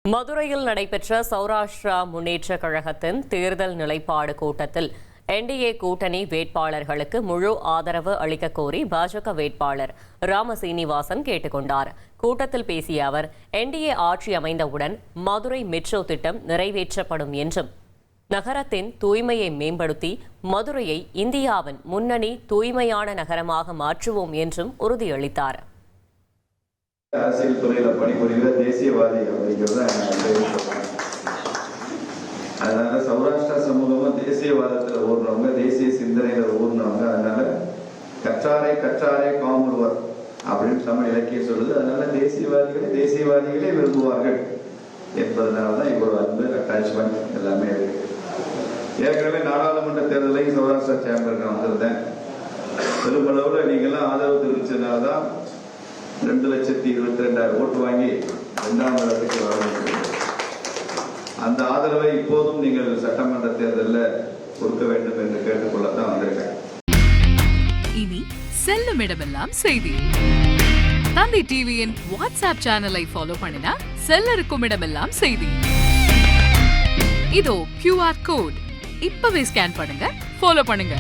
மதுரையில் நடைபெற்ற சௌராஷ்டிரா முன்னேற்ற கழகத்தின் தேர்தல் நிலைப்பாடு கூட்டத்தில் என்டிஏ கூட்டணி வேட்பாளர்களுக்கு முழு ஆதரவு அளிக்க கோரி பாஜக வேட்பாளர் ராம சீனிவாசன் கேட்டுக்கொண்டார். கூட்டத்தில் பேசிய அவர், என்டிஏ ஆட்சி அமைந்தவுடன் மதுரை மெட்ரோ திட்டம் நிறைவேற்றப்படும் என்றும், நகரத்தின் தூய்மையை மேம்படுத்தி மதுரையை இந்தியாவின் முன்னணி தூய்மையான நகரமாக மாற்றுவோம் என்றும் உறுதியளித்தார். அரசியல் துறையில பணிபுரிகிற தேசியவாதி அப்படிங்கிறத அதனால சௌராஷ்டிரா சமூகமும் தேசியவாதத்தில் ஊர்னவங்க, தேசிய சிந்தனையில ஊர்னவங்க. அதனால கற்றாரை காமுறுவர் அப்படின்னு தமிழ் இலக்கியம் சொல்லுது. அதனால தேசியவாதிகளே விரும்புவார்கள் என்பதனால்தான் இவ்வளவு அன்பு, அட்டாச்மெண்ட் எல்லாமே இருக்கு. ஏற்கனவே நாடாளுமன்ற தேர்தலையும் சௌராஷ்டிரா சேம்பருக்கு நான் வந்திருந்தேன். பெருமளவுல நீங்கெல்லாம் ஆதரவு தெரிவிச்சதுனால்தான் 2,22,000 ஓட்டு வாங்கி 2ஆம் இடத்துக்கு வர. அந்த ஆதரவை இப்போதும் நீங்கள் சட்டமன்ற தேர்தலில் கொடுக்க வேண்டும் என்று கேட்டுக்கொள்ளத்தான் வந்திருக்கேன். இனி செல்லும் இடமெல்லாம் செய்தி. தந்தி டிவியின் வாட்ஸ்அப் சேனலை ஃபாலோ பண்ணினா செல்ல இருக்கும் இடமெல்லாம் செய்தி. இதோ QR கோட், இப்பவே ஸ்கேன் பண்ணுங்க, ஃபாலோ பண்ணுங்க.